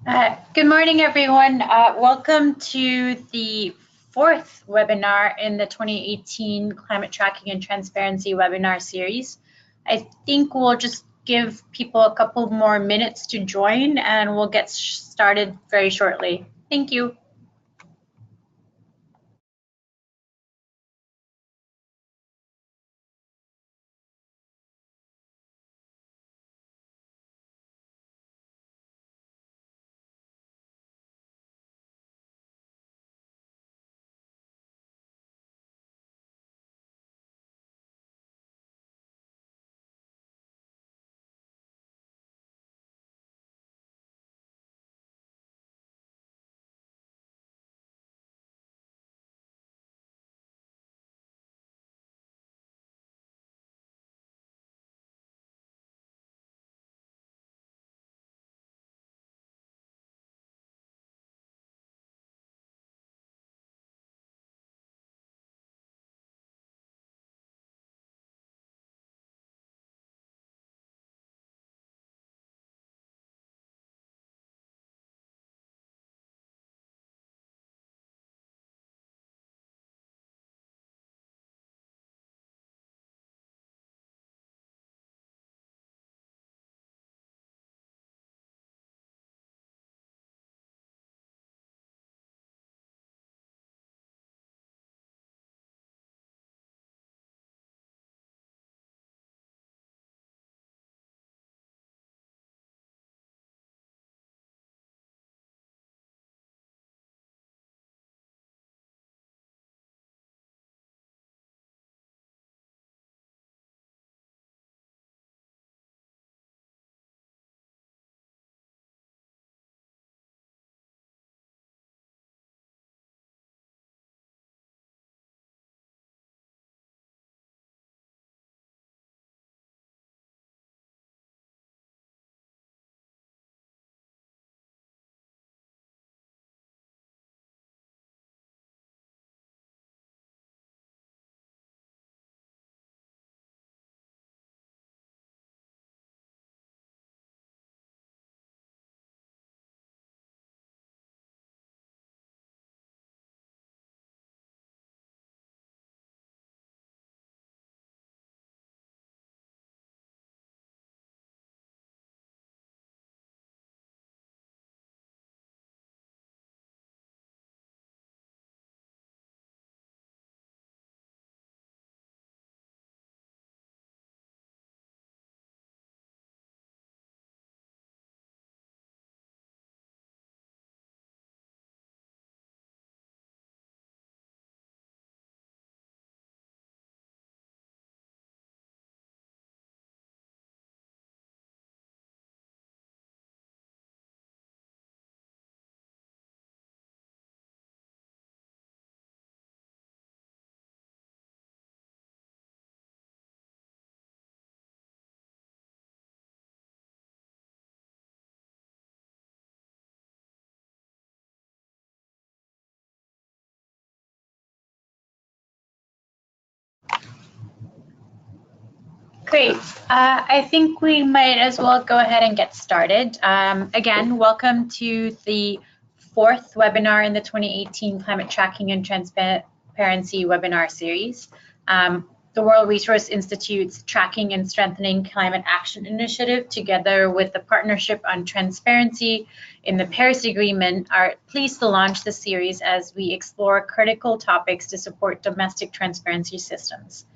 Good morning, everyone. Welcome to the fourth webinar in the 2018 Climate Tracking and Transparency webinar series. I think we'll just give people a couple more minutes to join and we'll get started very shortly. Thank you. Great. I think we might as well go ahead and get started. Again, welcome to the fourth webinar in the 2018 Climate Tracking and Transparency webinar series. The World Resource Institute's Tracking and Strengthening Climate Action Initiative, together with the Partnership on Transparency in the Paris Agreement, are pleased to launch the series as we explore critical topics to support domestic transparency systems.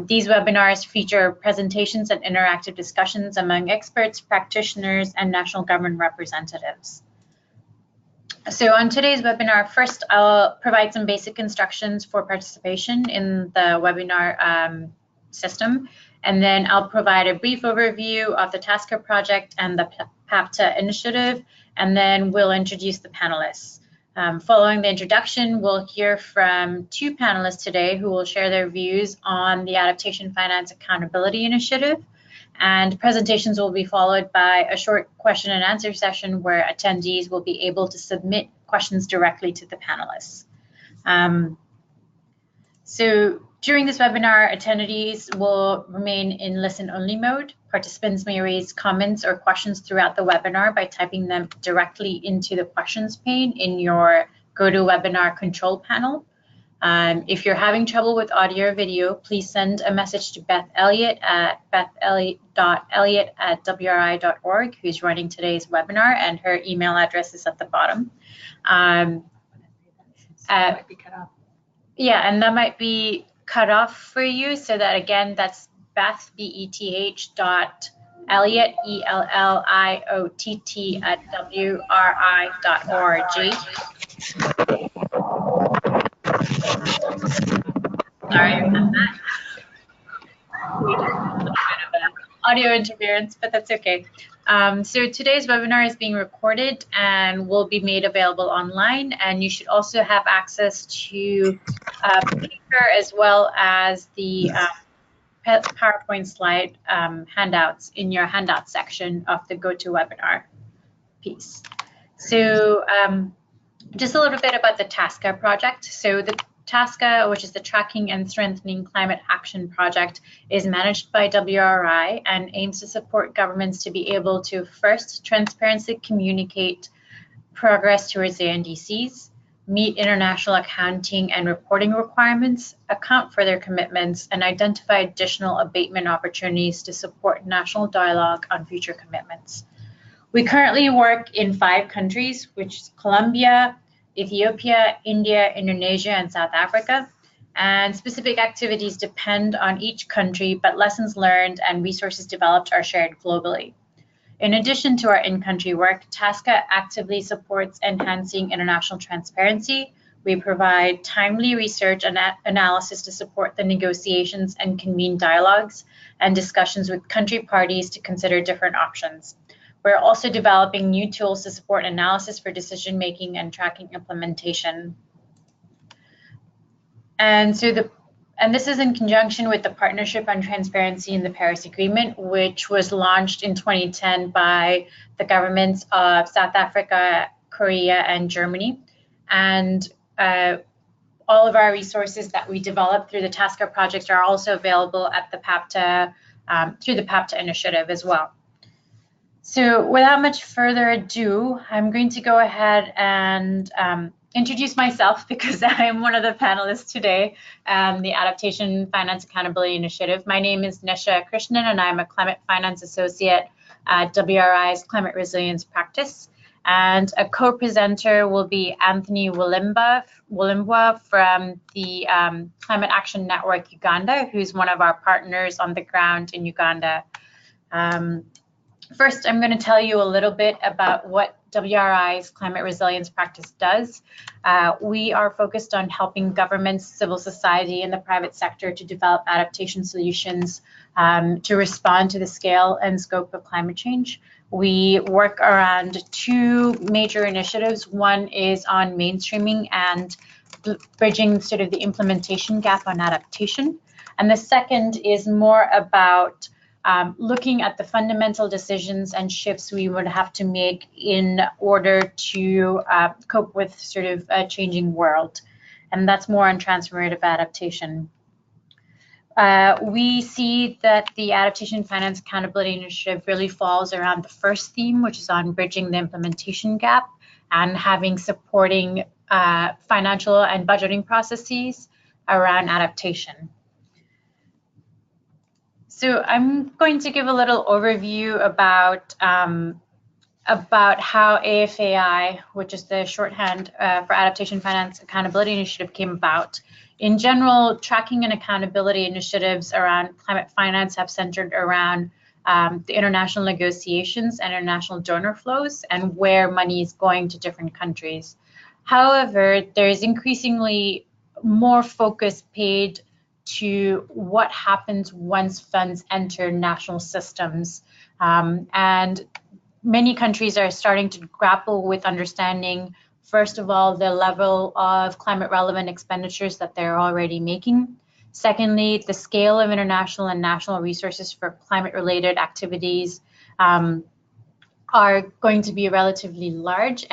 These webinars feature presentations and interactive discussions among experts, practitioners, and national government representatives. So on today's webinar, first I'll provide some basic instructions for participation in the webinar system, and then I'll provide a brief overview of the TASCA project and the PAPTA initiative, and then we'll introduce the panelists. Following the introduction, we'll hear from two panelists today who will share their views on the Adaptation Finance Accountability Initiative. And presentations will be followed by a short question and answer session where attendees will be able to submit questions directly to the panelists. So during this webinar, attendees will remain in listen-only mode. Participants may raise comments or questions throughout the webinar by typing them directly into the questions pane in your GoToWebinar control panel. If you're having trouble with audio or video, please send a message to Beth Elliott at beth.elliott@wri.org, who's running today's webinar, and her email address is at the bottom. Might be cut off. Yeah, and that might be cut off for you, so that again, that's Beth, B-E-T-H Elliott, ELLIOTT @wri.org. Sorry about that. We just had a little bit of an audio interference, but that's okay. So today's webinar is being recorded and will be made available online, and you should also have access to paper as well as the PowerPoint slide handouts in your handout section of the GoToWebinar piece. So just a little bit about the TASCA project. So the TASCA, which is the Tracking and Strengthening Climate Action Project, is managed by WRI and aims to support governments to be able to first transparently communicate progress towards the NDCs, meet international accounting and reporting requirements, account for their commitments, and identify additional abatement opportunities to support national dialogue on future commitments. We currently work in 5 countries, which is Colombia, Ethiopia, India, Indonesia, and South Africa. And specific activities depend on each country, but lessons learned and resources developed are shared globally. In addition to our in-country work, TASCA actively supports enhancing international transparency. We provide timely research and analysis to support the negotiations and convene dialogues and discussions with country parties to consider different options. We're also developing new tools to support analysis for decision-making and tracking implementation. And this is in conjunction with the Partnership on Transparency in the Paris Agreement, which was launched in 2010 by the governments of South Africa, Korea, and Germany. And all of our resources that we developed through the TASCA project are also available at the PAPTA, through the PAPTA initiative as well. So without much further ado, I'm going to go ahead and introduce myself, because I'm one of the panelists today, the Adaptation Finance Accountability Initiative. My name is Nisha Krishnan, and I'm a Climate Finance Associate at WRI's Climate Resilience Practice. And a co-presenter will be Anthony Walimbwa from the Climate Action Network Uganda, who's one of our partners on the ground in Uganda. First, I'm going to tell you a little bit about what WRI's Climate Resilience Practice does. We are focused on helping governments, civil society, and the private sector to develop adaptation solutions to respond to the scale and scope of climate change. We work around 2 major initiatives. One is on mainstreaming and bridging sort of the implementation gap on adaptation. And the second is more about looking at the fundamental decisions and shifts we would have to make in order to cope with sort of a changing world. And that's more on transformative adaptation. We see that the Adaptation Finance Accountability Initiative really falls around the first theme, which is on bridging the implementation gap and having supporting financial and budgeting processes around adaptation. So I'm going to give a little overview about how AFAI, which is the shorthand for Adaptation Finance Accountability Initiative, came about. In general, tracking and accountability initiatives around climate finance have centered around the international negotiations and international donor flows and where money is going to different countries. However, there is increasingly more focus paid to what happens once funds enter national systems. And many countries are starting to grapple with understanding, first of all, the level of climate relevant expenditures that they're already making. Secondly, the scale of international and national resources for climate related activities are going to be relatively large,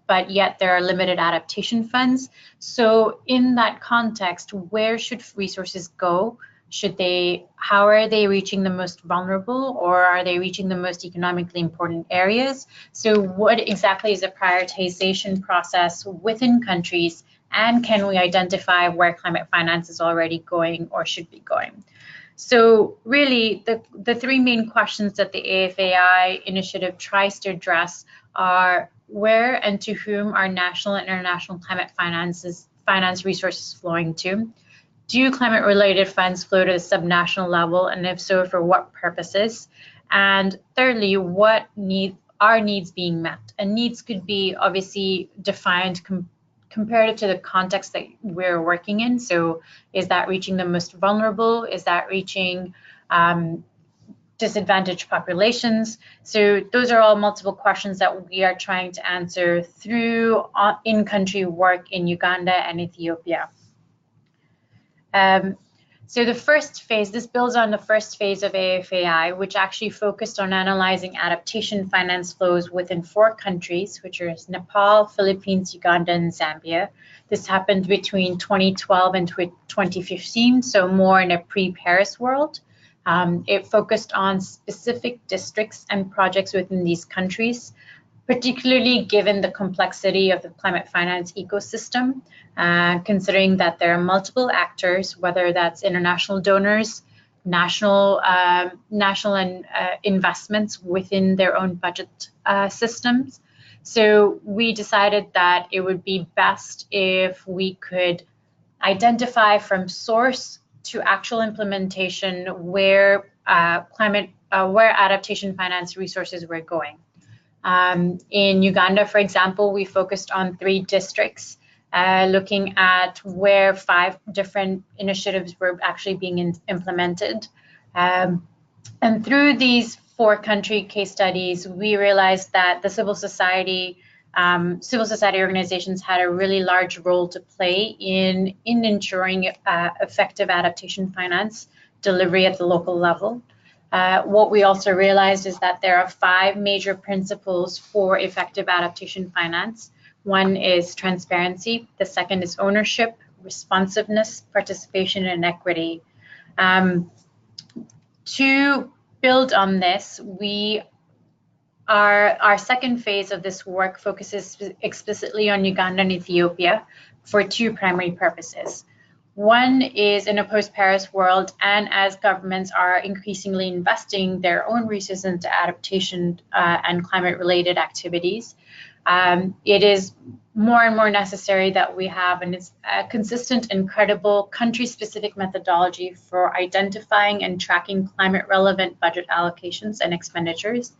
but yet there are limited adaptation funds. So in that context, where should resources go? How are they reaching the most vulnerable, or are they reaching the most economically important areas? So what exactly is the prioritization process within countries, and can we identify where climate finance is already going or should be going? So really, the three main questions that the AFAI initiative tries to address are: where and to whom are national and international climate finance resources flowing to? Do climate-related funds flow to the subnational level, and if so, for what purposes? And thirdly, what needs being met? And needs could be obviously defined comparative to the context that we're working in. So is that reaching the most vulnerable? Is that reaching disadvantaged populations? So those are all multiple questions that we are trying to answer through in-country work in Uganda and Ethiopia. So the first phase, this builds on the first phase of AFAI, which actually focused on analyzing adaptation finance flows within 4 countries, which are Nepal, Philippines, Uganda, and Zambia. This happened between 2012 and 2015, so more in a pre-Paris world. It focused on specific districts and projects within these countries, particularly given the complexity of the climate finance ecosystem, considering that there are multiple actors, whether that's international donors, national investments within their own budget systems. So we decided that it would be best if we could identify from source to actual implementation where adaptation finance resources were going. In Uganda, for example, we focused on 3 districts, looking at where 5 different initiatives were actually being implemented. And through these 4 country case studies, we realized that the civil society organizations had a really large role to play in ensuring effective adaptation finance delivery at the local level. What we also realized is that there are 5 major principles for effective adaptation finance. One is transparency, the second is ownership, responsiveness, participation, and equity. To build on this, our second phase of this work focuses explicitly on Uganda and Ethiopia for 2 primary purposes. One is in a post-Paris world, and as governments are increasingly investing their own resources into adaptation and climate-related activities, it is more and more necessary that we have a consistent and credible country-specific methodology for identifying and tracking climate-relevant budget allocations and expenditures,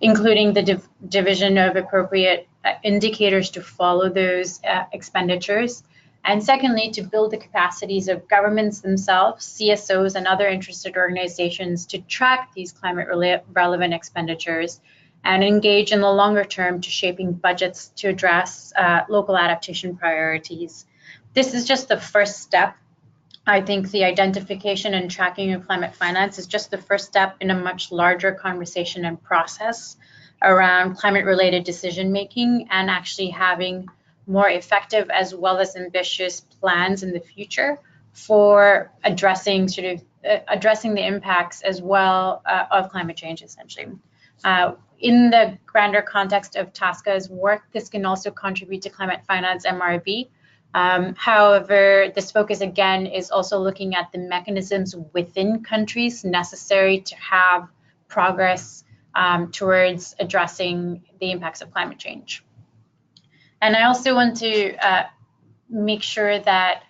including the division of appropriate indicators to follow those expenditures. And secondly, to build the capacities of governments themselves, CSOs, and other interested organizations to track these climate-relevant expenditures and engage in the longer term to shaping budgets to address local adaptation priorities. This is just the first step. I think the identification and tracking of climate finance is just the first step in a much larger conversation and process around climate-related decision-making and actually having more effective as well as ambitious plans in the future for addressing the impacts as well of climate change, essentially. In the grander context of TASCA's work, this can also contribute to climate finance MRV. However, this focus again is also looking at the mechanisms within countries necessary to have progress towards addressing the impacts of climate change. And I also want to make sure that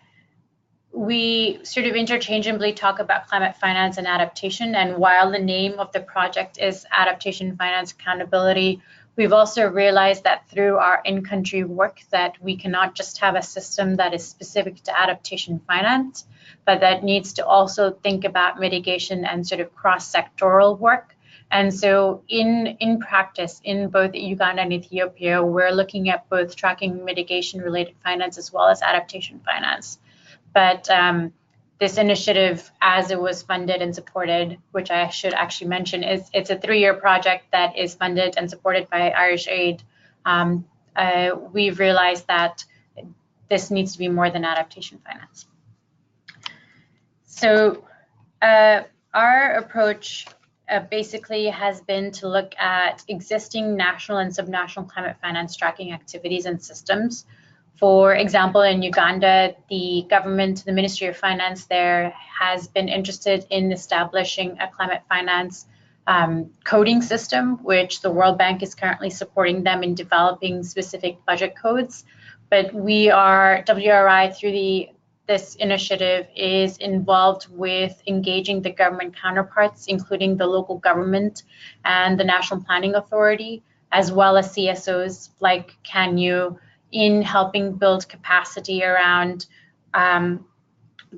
we sort of interchangeably talk about climate finance and adaptation. And while the name of the project is Adaptation Finance Accountability, we've also realized that through our in-country work that we cannot just have a system that is specific to adaptation finance, but that needs to also think about mitigation and sort of cross-sectoral work. And so in practice, in both Uganda and Ethiopia, we're looking at both tracking mitigation-related finance as well as adaptation finance. But this initiative, as it was funded and supported, which I should actually mention, it's a 3-year project that is funded and supported by Irish Aid. We've realized that this needs to be more than adaptation finance. So our approach basically has been to look at existing national and subnational climate finance tracking activities and systems. For example, in Uganda, the government, the Ministry of Finance there has been interested in establishing a climate finance coding system, which the World Bank is currently supporting them in developing specific budget codes. But we are, WRI, through this initiative, is involved with engaging the government counterparts, including the local government and the National Planning Authority, as well as CSOs like CANU, in helping build capacity around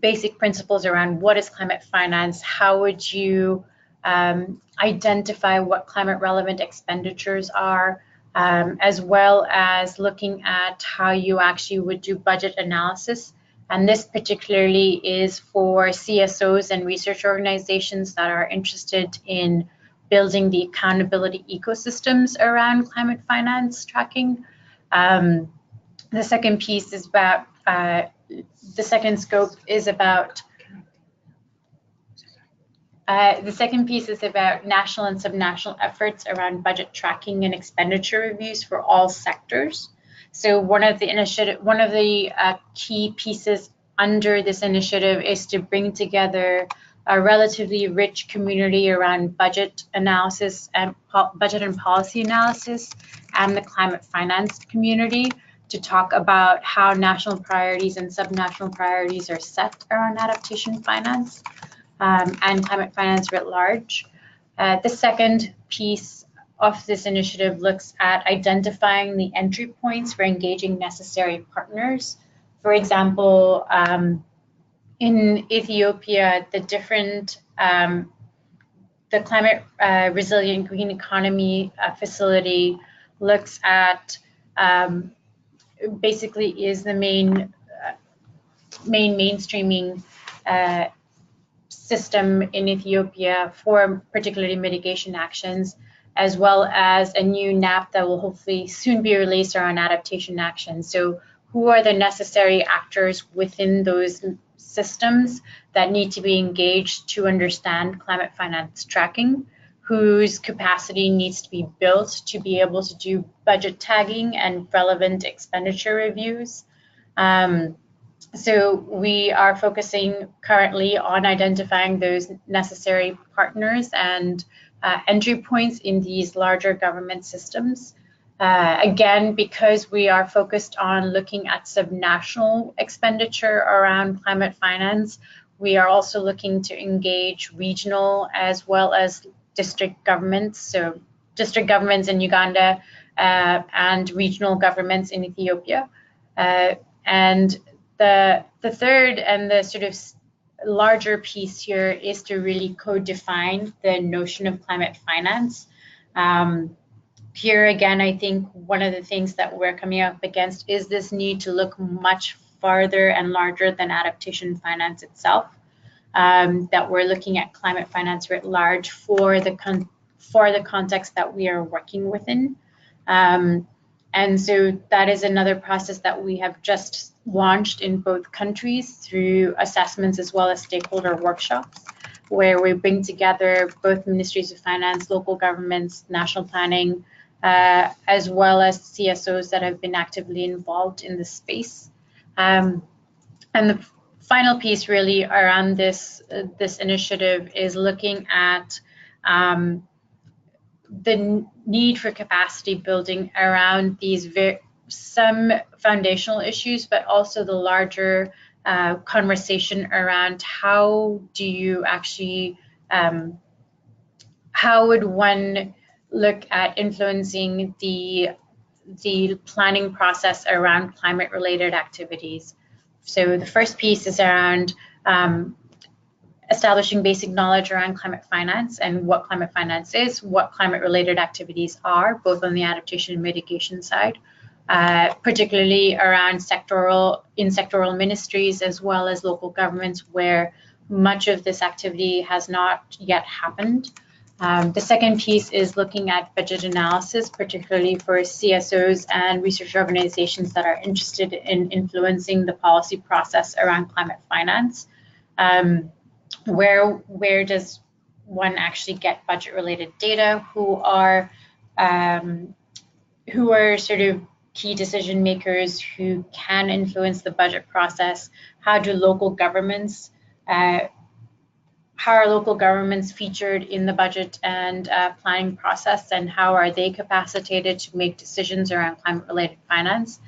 basic principles around what is climate finance, how would you identify what climate relevant expenditures are, as well as looking at how you actually would do budget analysis. And this particularly is for CSOs and research organizations that are interested in building the accountability ecosystems around climate finance tracking. The second piece is about, the second scope is about, the second piece is about national and subnational efforts around budget tracking and expenditure reviews for all sectors. So one of the key pieces under this initiative is to bring together a relatively rich community around budget analysis and budget and policy analysis and the climate finance community to talk about how national priorities and subnational priorities are set around adaptation finance and climate finance writ large. The second piece of this initiative looks at identifying the entry points for engaging necessary partners. For example, in Ethiopia, the Climate Resilient Green Economy Facility looks at basically is the main mainstreaming system in Ethiopia for particularly mitigation actions, as well as a new NAP that will hopefully soon be released around adaptation actions. So who are the necessary actors within those systems that need to be engaged to understand climate finance tracking, whose capacity needs to be built to be able to do budget tagging and relevant expenditure reviews. So we are focusing currently on identifying those necessary partners and entry points in these larger government systems. Again, because we are focused on looking at subnational expenditure around climate finance, we are also looking to engage regional as well as district governments, so district governments in Uganda and regional governments in Ethiopia. And the third and the sort of larger piece here is to really co-define the notion of climate finance. Here again, I think one of the things that we're coming up against is this need to look much farther and larger than adaptation finance itself, that we're looking at climate finance writ large for the context that we are working within. And so that is another process that we have just launched in both countries through assessments as well as stakeholder workshops, where we bring together both ministries of finance, local governments, national planning, as well as CSOs that have been actively involved in the space. And the final piece really around this initiative is looking at the need for capacity building around these some foundational issues, but also the larger conversation around how do you actually, how would one look at influencing the planning process around climate related activities. So the first piece is around establishing basic knowledge around climate finance and what climate finance is, what climate related activities are, both on the adaptation and mitigation side. particularly around sectoral ministries as well as local governments where much of this activity has not yet happened. The second piece is looking at budget analysis, particularly for CSOs and research organizations that are interested in influencing the policy process around climate finance. Where does one actually get budget-related data? Who are sort of key decision makers who can influence the budget process? How do local governments how are local governments featured in the budget and planning process, and how are they capacitated to make decisions around climate-related finance?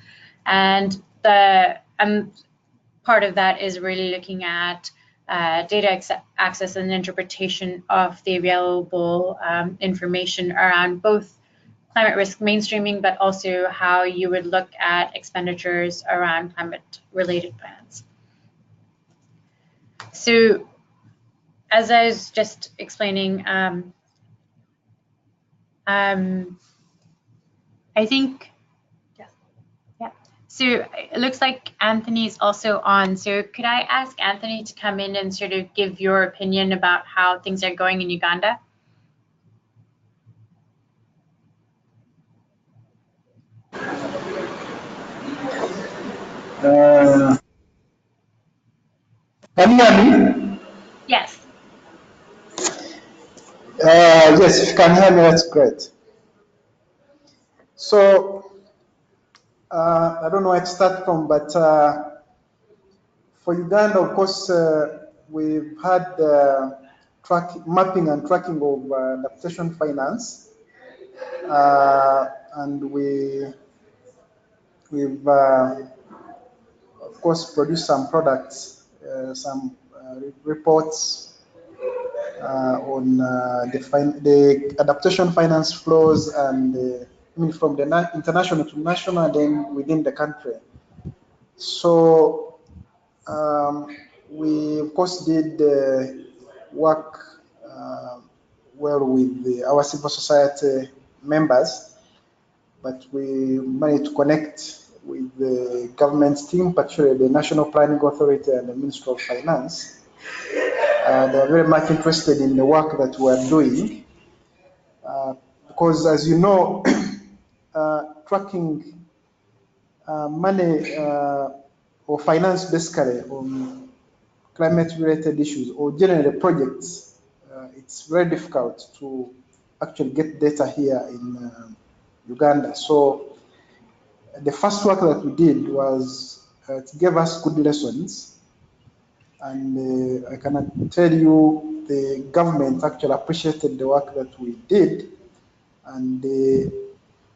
And part of that is really looking at data access and interpretation of the available information around both climate risk mainstreaming, but also how you would look at expenditures around climate-related finance. So, as I was just explaining, I think, yeah. So it looks like Anthony's also on. So could I ask Anthony to come in and sort of give your opinion about how things are going in Uganda? Can you hear me? Yes. Yes, if you can hear me, that's great. So, I don't know where to start from, but for Uganda, of course, we've had mapping and tracking of adaptation finance, and we've of course produced some products, some reports on the adaptation finance flows, and I mean from the international to national, and then within the country. So we of course did work well with our civil society members, but we managed to connect with the government team, particularly the National Planning Authority and the Ministry of Finance. They are very much interested in the work that we are doing, because as you know, tracking money or finance basically on climate-related issues or generally projects, it's very difficult to actually get data here in Uganda. So the first work that we did was it gave us good lessons, and I cannot tell you the government actually appreciated the work that we did, and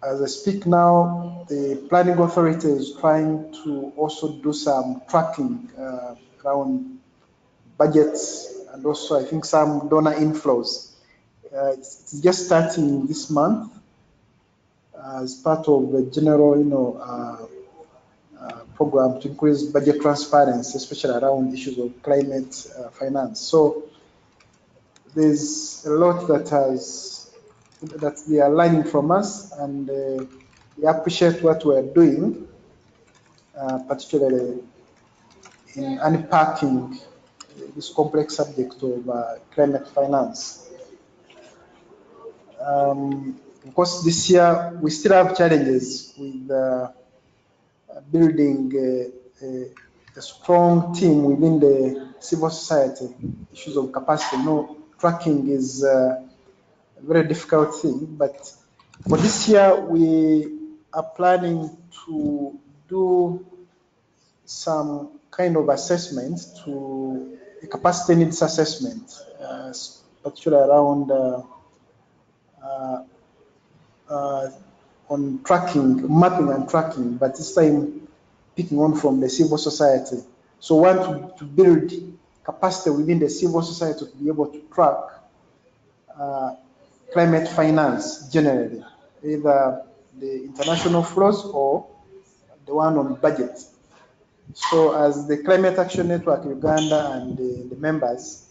as I speak now, the planning authority is trying to also do some tracking around budgets, and also I think some donor inflows. It's just starting this month as part of the general, program to increase budget transparency, especially around issues of climate finance. So there's a lot that they are learning from us, and they appreciate what we are doing, particularly in unpacking this complex subject of climate finance. Of course, this year we still have challenges with building a strong team within the civil society. Issues of capacity. Tracking is a very difficult thing, but for this year we are planning to do some kind of assessment, to a capacity needs assessment, particularly around on tracking, mapping and tracking, but this time picking on from the civil society. So we want to build capacity within the civil society to be able to track climate finance generally, either the international flows or the one on budget. So as the Climate Action Network Uganda and the members,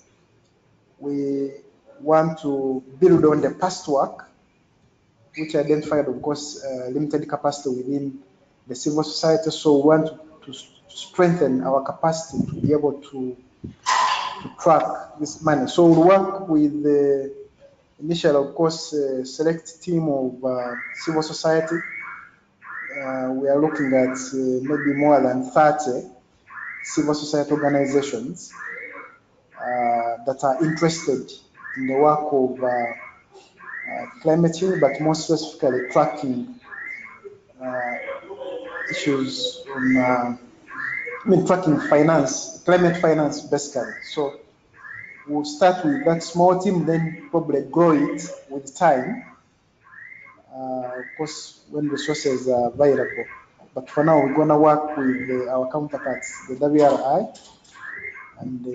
we want to build on the past work, which identified, of course, limited capacity within the civil society. So we want to strengthen our capacity to be able to track this money. So we'll work with the initial, of course, select team of civil society. We are looking at maybe more than 30 civil society organizations that are interested in the work of climate change, but more specifically tracking issues on, tracking finance, climate finance basically. So we'll start with that small team, then probably grow it with time, of course, when resources are available. But for now, we're going to work with our counterparts, the WRI, and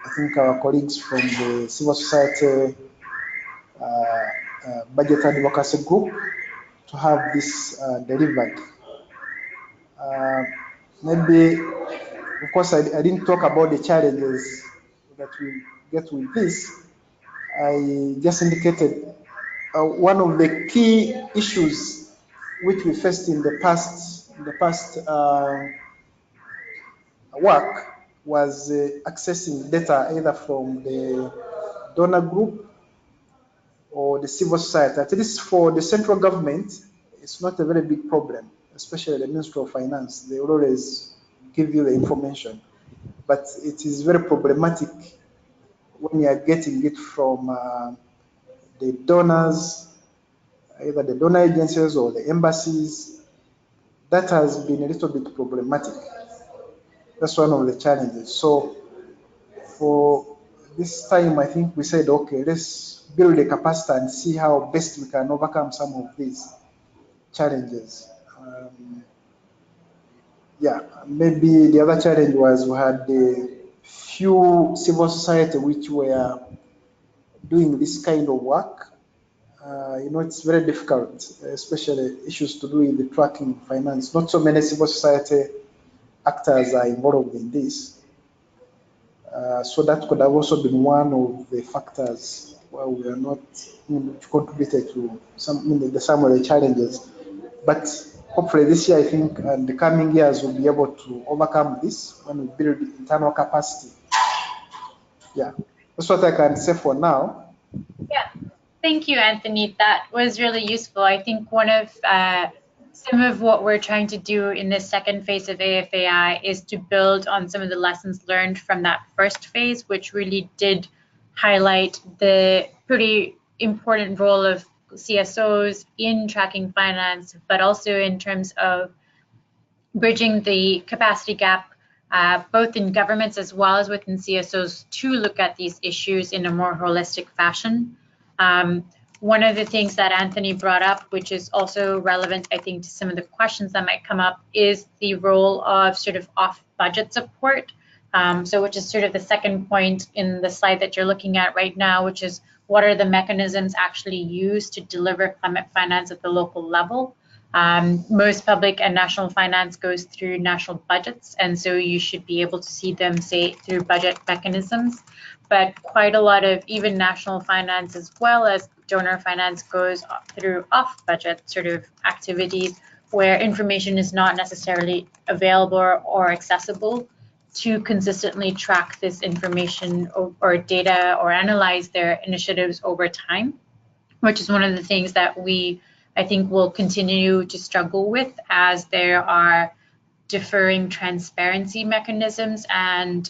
I think our colleagues from the civil society budget advocacy group to have this delivered. Maybe, of course, I didn't talk about the challenges that we get with this. I just indicated one of the key issues which we faced in the past work was accessing data either from the donor group or the civil society. At least for the central government, it's not a very big problem, especially the Ministry of Finance. They will always give you the information. But it is very problematic when you are getting it from the donors, either the donor agencies or the embassies. That has been a little bit problematic. That's one of the challenges. So for this time, I think we said, okay, let's build a capacity and see how best we can overcome some of these challenges. Yeah, maybe the other challenge was we had a few civil society which were doing this kind of work. It's very difficult, especially issues to do with the tracking finance. Not so many civil society actors are involved in this. So that could have also been one of the factors why we are not contributed to some of the challenges. But hopefully this year, I think, and the coming years, we'll be able to overcome this when we build internal capacity. Yeah, that's what I can say for now. Yeah, thank you, Anthony. That was really useful. I think one of some of what we're trying to do in this second phase of AFAI is to build on some of the lessons learned from that first phase, which really did highlight the pretty important role of CSOs in tracking finance, but also in terms of bridging the capacity gap, both in governments as well as within CSOs, to look at these issues in a more holistic fashion. One of the things that Anthony brought up, which is also relevant, I think, to some of the questions that might come up, is the role of sort of off-budget support. Which is sort of the second point in the slide that you're looking at right now, which is what are the mechanisms actually used to deliver climate finance at the local level. Most public and national finance goes through national budgets, and so you should be able to see them, say, through budget mechanisms. But quite a lot of even national finance as well as donor finance goes through off-budget sort of activities where information is not necessarily available or accessible to consistently track this information or data or analyze their initiatives over time, which is one of the things that I think will continue to struggle with as there are differing transparency mechanisms and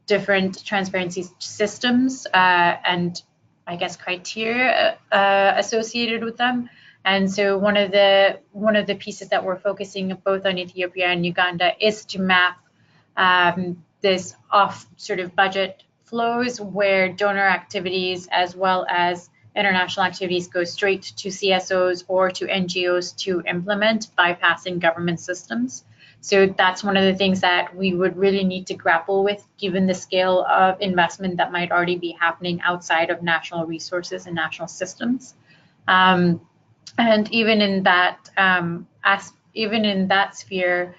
different transparency systems and I guess criteria associated with them. And so one of the pieces that we're focusing both on Ethiopia and Uganda is to map this off sort of budget flows where donor activities as well as international activities go straight to CSOs or to NGOs to implement, bypassing government systems. So that's one of the things that we would really need to grapple with, given the scale of investment that might already be happening outside of national resources and national systems. And even in that sphere,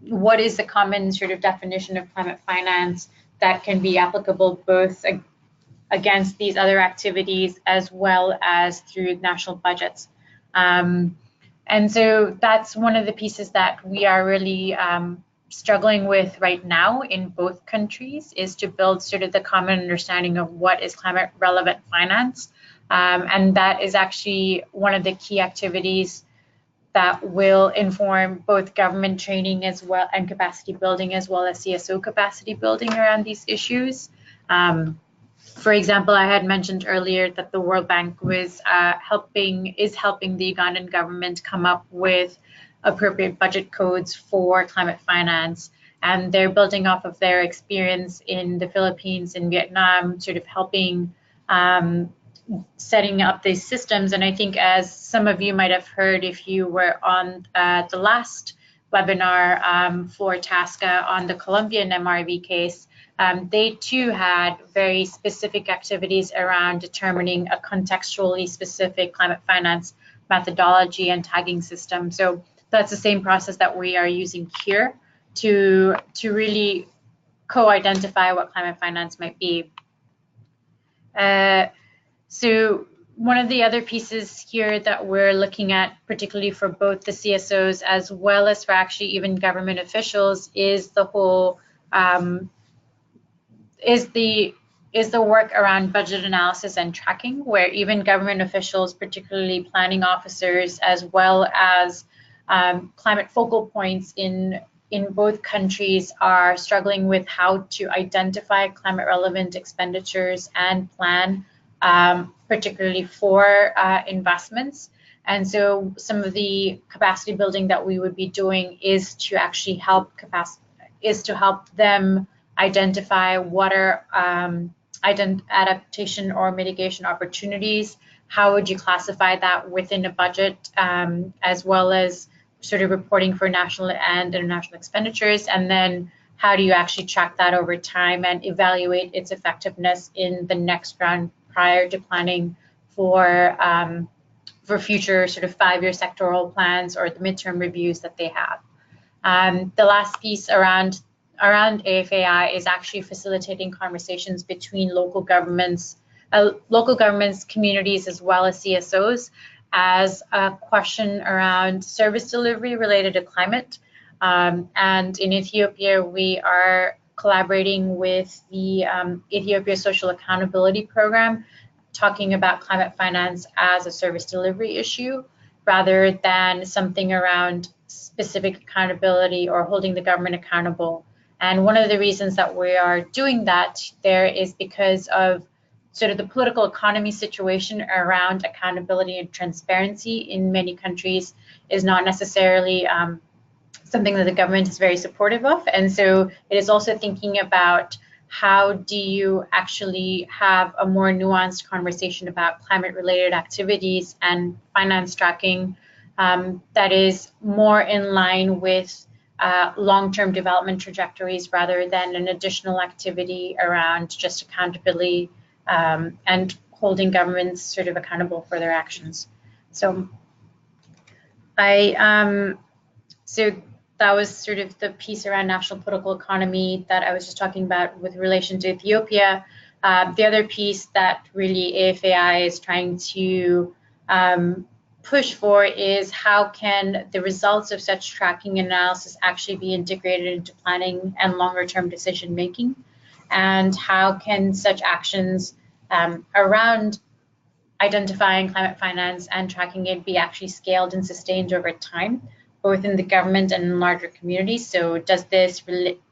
what is the common sort of definition of climate finance that can be applicable both against these other activities as well as through national budgets? And so that's one of the pieces that we are really struggling with right now in both countries, is to build sort of the common understanding of what is climate relevant finance. And that is actually one of the key activities that will inform both government training as well and capacity building, as well as CSO capacity building around these issues. For example, I had mentioned earlier that the World Bank was helping the Ugandan government come up with appropriate budget codes for climate finance, and they're building off of their experience in the Philippines and Vietnam, sort of helping setting up these systems. And I think, as some of you might have heard if you were on the last webinar for TASCA on the Colombian MRV case, they too had very specific activities around determining a contextually specific climate finance methodology and tagging system. So that's the same process that we are using here to really co-identify what climate finance might be. So one of the other pieces here that we're looking at, particularly for both the CSOs as well as for actually even government officials, is the whole is the work around budget analysis and tracking, where even government officials, particularly planning officers, as well as climate focal points in both countries, are struggling with how to identify climate relevant expenditures and plan, particularly for investments. And so some of the capacity building that we would be doing is to actually help them identify what are adaptation or mitigation opportunities. How would you classify that within a budget, as well as sort of reporting for national and international expenditures, and then how do you actually track that over time and evaluate its effectiveness in the next round prior to planning for future sort of 5-year sectoral plans or the midterm reviews that they have. The last piece around AFAI is actually facilitating conversations between local governments, communities, as well as CSOs, as a question around service delivery related to climate. And in Ethiopia, we are collaborating with the Ethiopia Social Accountability Program, talking about climate finance as a service delivery issue, rather than something around specific accountability or holding the government accountable. And one of the reasons that we are doing that there is because of sort of the political economy situation around accountability and transparency in many countries is not necessarily something that the government is very supportive of. And so it is also thinking about how do you actually have a more nuanced conversation about climate-related activities and finance tracking that is more in line with long-term development trajectories, rather than an additional activity around just accountability and holding governments sort of accountable for their actions. So so that was sort of the piece around national political economy that I was just talking about with relation to Ethiopia. The other piece that really AFAI is trying to push for is how can the results of such tracking and analysis actually be integrated into planning and longer term decision making, and how can such actions around identifying climate finance and tracking it be actually scaled and sustained over time, both in the government and in larger communities. So does this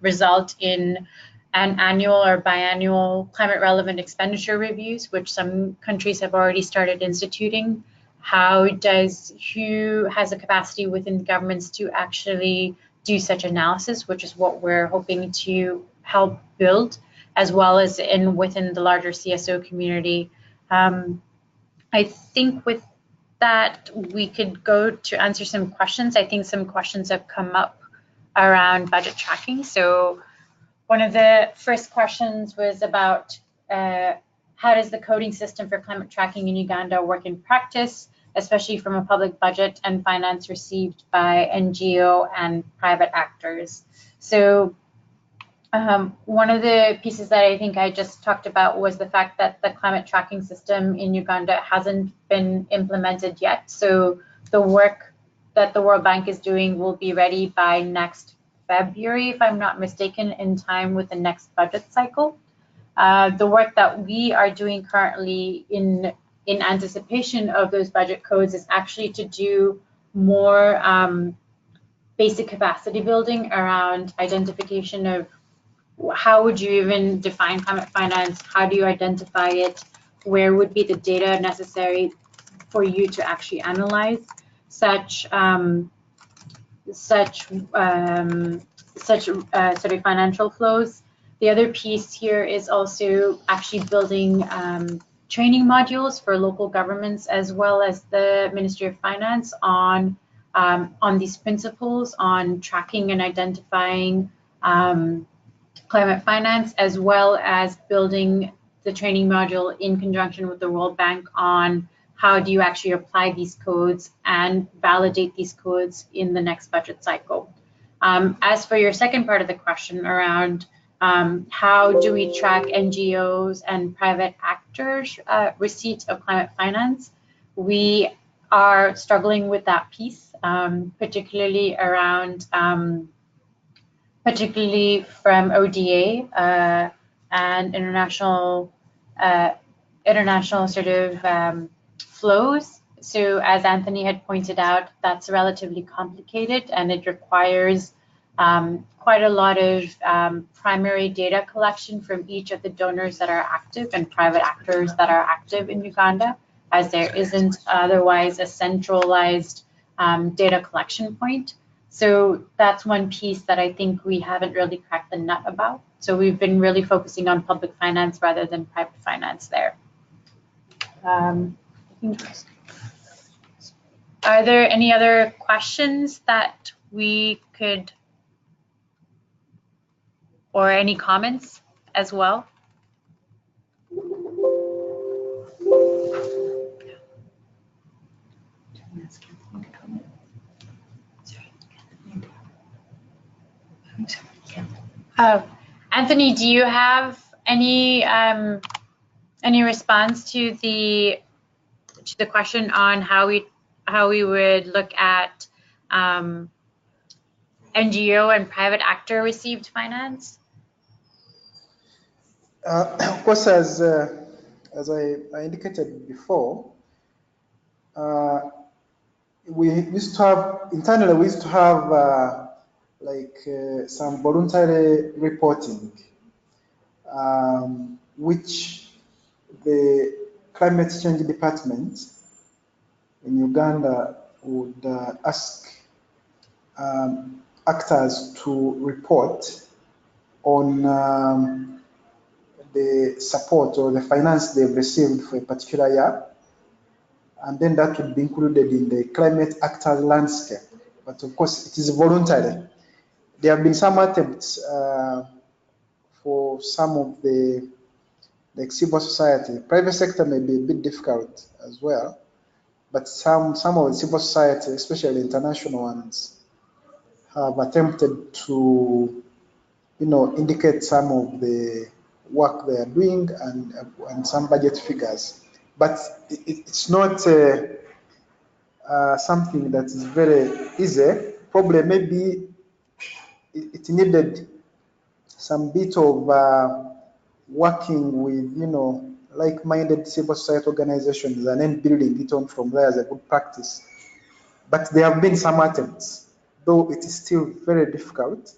result in an annual or biannual climate relevant expenditure reviews, which some countries have already started instituting? Who has the capacity within the governments to actually do such analysis, which is what we're hoping to help build, as well as within the larger CSO community. I think with that, we could go to answer some questions. I think some questions have come up around budget tracking. So one of the first questions was about how does the coding system for climate tracking in Uganda work in practice, especially from a public budget and finance received by NGO and private actors. So one of the pieces that I think I just talked about was the fact that the climate tracking system in Uganda hasn't been implemented yet. So the work that the World Bank is doing will be ready by next February, if I'm not mistaken, in time with the next budget cycle. The work that we are doing currently in anticipation of those budget codes is actually to do more basic capacity building around identification of how would you even define climate finance? How do you identify it? Where would be the data necessary for you to actually analyze such sort of financial flows? The other piece here is also actually building training modules for local governments as well as the Ministry of Finance on these principles, on tracking and identifying climate finance, as well as building the training module in conjunction with the World Bank on how do you actually apply these codes and validate these codes in the next budget cycle. As for your second part of the question around how do we track NGOs and private actors' receipt of climate finance, we are struggling with that piece, particularly around particularly from ODA and international sort of flows. So as Anthony had pointed out, that's relatively complicated and it requires quite a lot of primary data collection from each of the donors that are active and private actors that are active in Uganda, as there isn't otherwise a centralized data collection point. So that's one piece that I think we haven't really cracked the nut about. So we've been really focusing on public finance rather than private finance there. Are there any other questions that we could, or any comments as well? Anthony, do you have any response to the question on how we would look at NGO and private actor received finance? Of course, as I indicated before, we used to have internally. We used to have some voluntary reporting, which the climate change department in Uganda would ask actors to report on the support or the finance they've received for a particular year, and then that would be included in the climate actors landscape. But of course, it is voluntary. There have been some attempts for some of the civil society. Private sector may be a bit difficult as well, but some of the civil society, especially international ones, have attempted to, indicate some of the work they are doing and some budget figures. But it's not something that is very easy. Probably maybe it needed some bit of working with, like-minded civil society organizations and then building it on from there as a good practice. But there have been some attempts, though it is still very difficult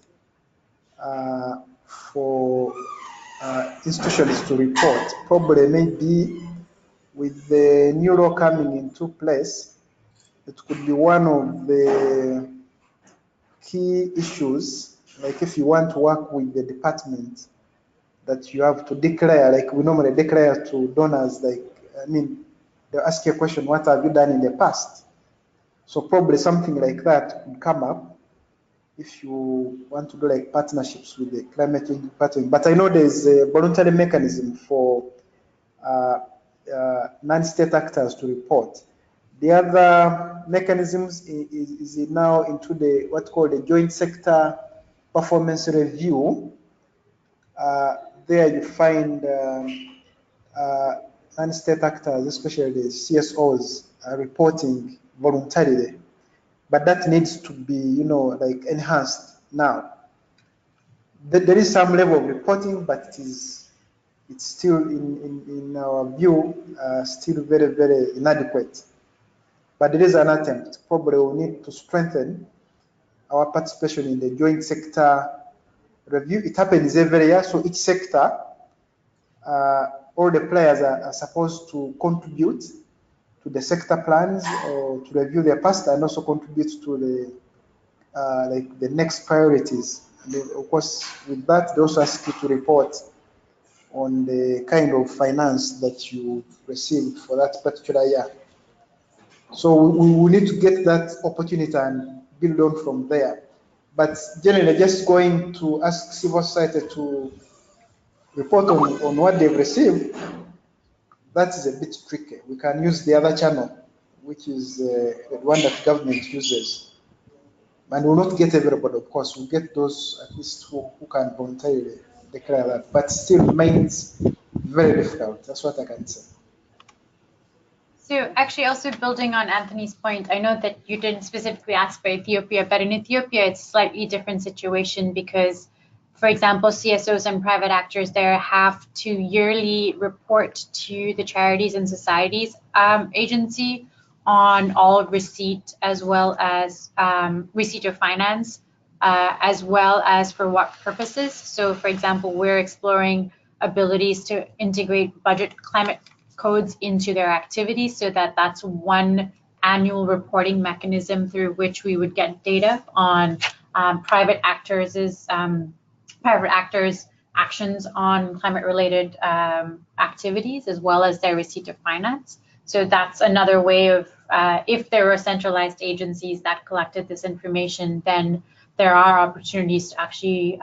for institutions to report. Probably maybe with the new law coming into place, it could be one of the key issues, like if you want to work with the department, that you have to declare, like we normally declare to donors, they'll ask you a question, what have you done in the past? So probably something like that could come up if you want to do like partnerships with the climate change department. But I know there's a voluntary mechanism for non-state actors to report. The other mechanisms is now into the what's called the joint sector performance review. There you find non-state actors, especially the CSOs, are reporting voluntarily but that needs to be, like enhanced now. There is some level of reporting, but it's still in our view still very, very inadequate. But there is an attempt. Probably we need to strengthen our participation in the joint sector review. It happens every year, so each sector, all the players are supposed to contribute to the sector plans or to review their past and also contribute to the like the next priorities. And then, of course, with that, they also ask you to report on the kind of finance that you received for that particular year. So we need to get that opportunity and build on from there. But generally, just going to ask civil society to report on what they've received, that is a bit tricky. We can use the other channel, which is the one that government uses. And we'll not get everybody, of course. We'll get those at least who can voluntarily declare that. But still remains very difficult. That's what I can say. So actually also building on Anthony's point, I know that you didn't specifically ask for Ethiopia, but in Ethiopia, it's a slightly different situation because, for example, CSOs and private actors there have to yearly report to the Charities and Societies agency on all receipt as well as receipt of finance, as well as for what purposes. So for example, we're exploring abilities to integrate budget climate codes into their activities so that that's one annual reporting mechanism through which we would get data on private actors' actions on climate-related activities as well as their receipt of finance. So that's another way of, if there were centralized agencies that collected this information, then there are opportunities to actually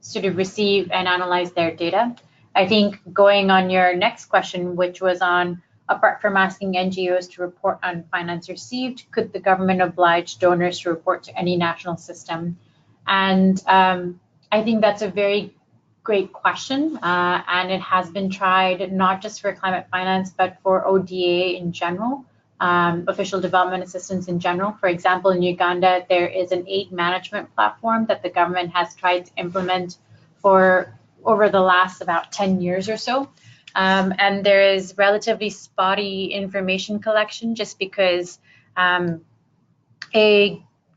sort of receive and analyze their data. I think going on your next question, which was on, apart from asking NGOs to report on finance received, could the government oblige donors to report to any national system? And I think that's a very great question. And it has been tried not just for climate finance, but for ODA in general, official development assistance in general. For example, in Uganda, there is an aid management platform that the government has tried to implement for over the last about 10 years or so. And there is relatively spotty information collection just because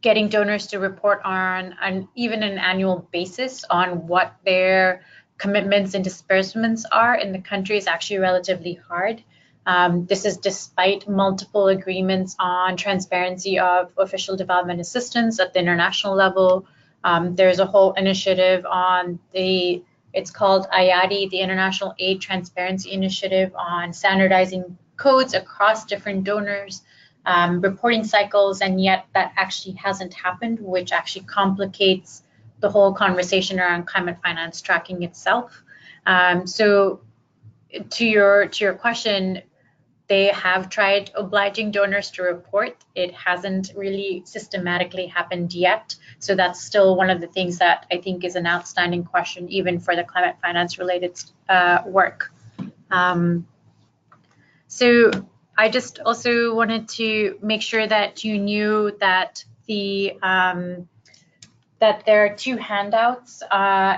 getting donors to report on even an annual basis on what their commitments and disbursements are in the country is actually relatively hard. This is despite multiple agreements on transparency of official development assistance at the international level. There's a whole initiative on it's called IADI, the International Aid Transparency Initiative, on standardizing codes across different donors, reporting cycles, and yet that actually hasn't happened, which actually complicates the whole conversation around climate finance tracking itself. So to your question, they have tried obliging donors to report. It hasn't really systematically happened yet. So that's still one of the things that I think is an outstanding question, even for the climate finance related work. So I just also wanted to make sure that you knew that that there are two handouts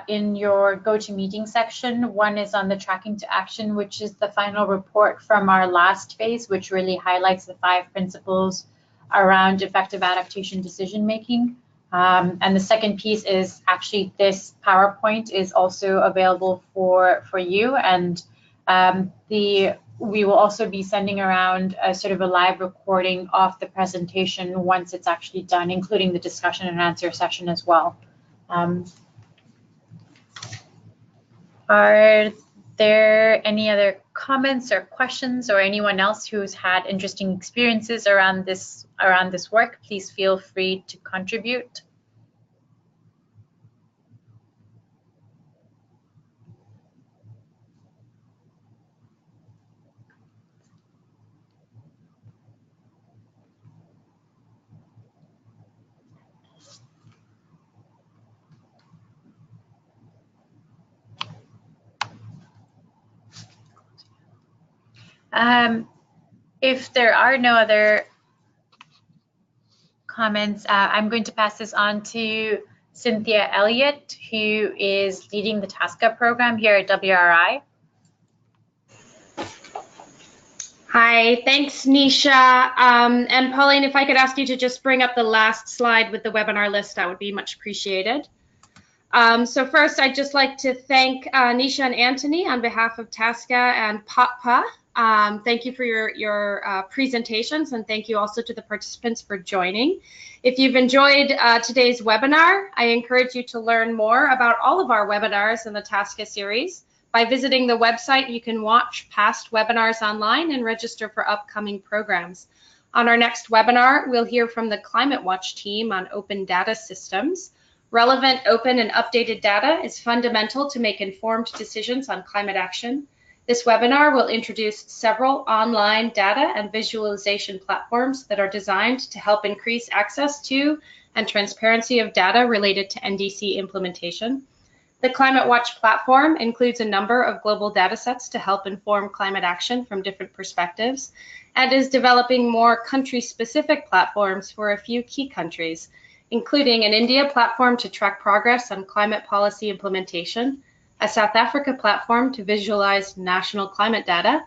in your GoToMeeting section. One is on the Tracking to Action, which is the final report from our last phase, which really highlights the 5 principles around effective adaptation decision making. And the second piece is actually this PowerPoint is also available for you. And we will also be sending around a sort of a live recording of the presentation once it's actually done, including the discussion and answer session as well. Are there any other comments or questions, or anyone else who's had interesting experiences around this work? Please feel free to contribute. If there are no other comments. I'm going to pass this on to Cynthia Elliott, who is leading the TASCA program here at WRI. Hi, thanks, Nisha. And Pauline, if I could ask you to just bring up the last slide with the webinar list, that would be much appreciated. So first, I'd just like to thank Nisha and Anthony on behalf of TASCA and PAPA. Thank you for your presentations, and thank you also to the participants for joining. If you've enjoyed today's webinar, I encourage you to learn more about all of our webinars in the TASCA series. By visiting the website, you can watch past webinars online and register for upcoming programs. On our next webinar, we'll hear from the Climate Watch team on open data systems. Relevant, open, and updated data is fundamental to make informed decisions on climate action. This webinar will introduce several online data and visualization platforms that are designed to help increase access to and transparency of data related to NDC implementation. The Climate Watch platform includes a number of global data sets to help inform climate action from different perspectives, and is developing more country-specific platforms for a few key countries, including an India platform to track progress on climate policy implementation, a South Africa platform to visualize national climate data,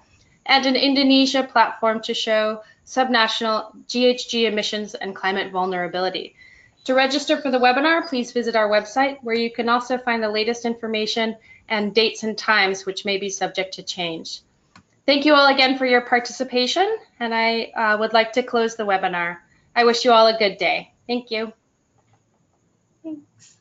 and an Indonesia platform to show subnational GHG emissions and climate vulnerability. To register for the webinar, please visit our website, where you can also find the latest information and dates and times which may be subject to change. Thank you all again for your participation, and I would like to close the webinar. I wish you all a good day. Thank you. Thanks.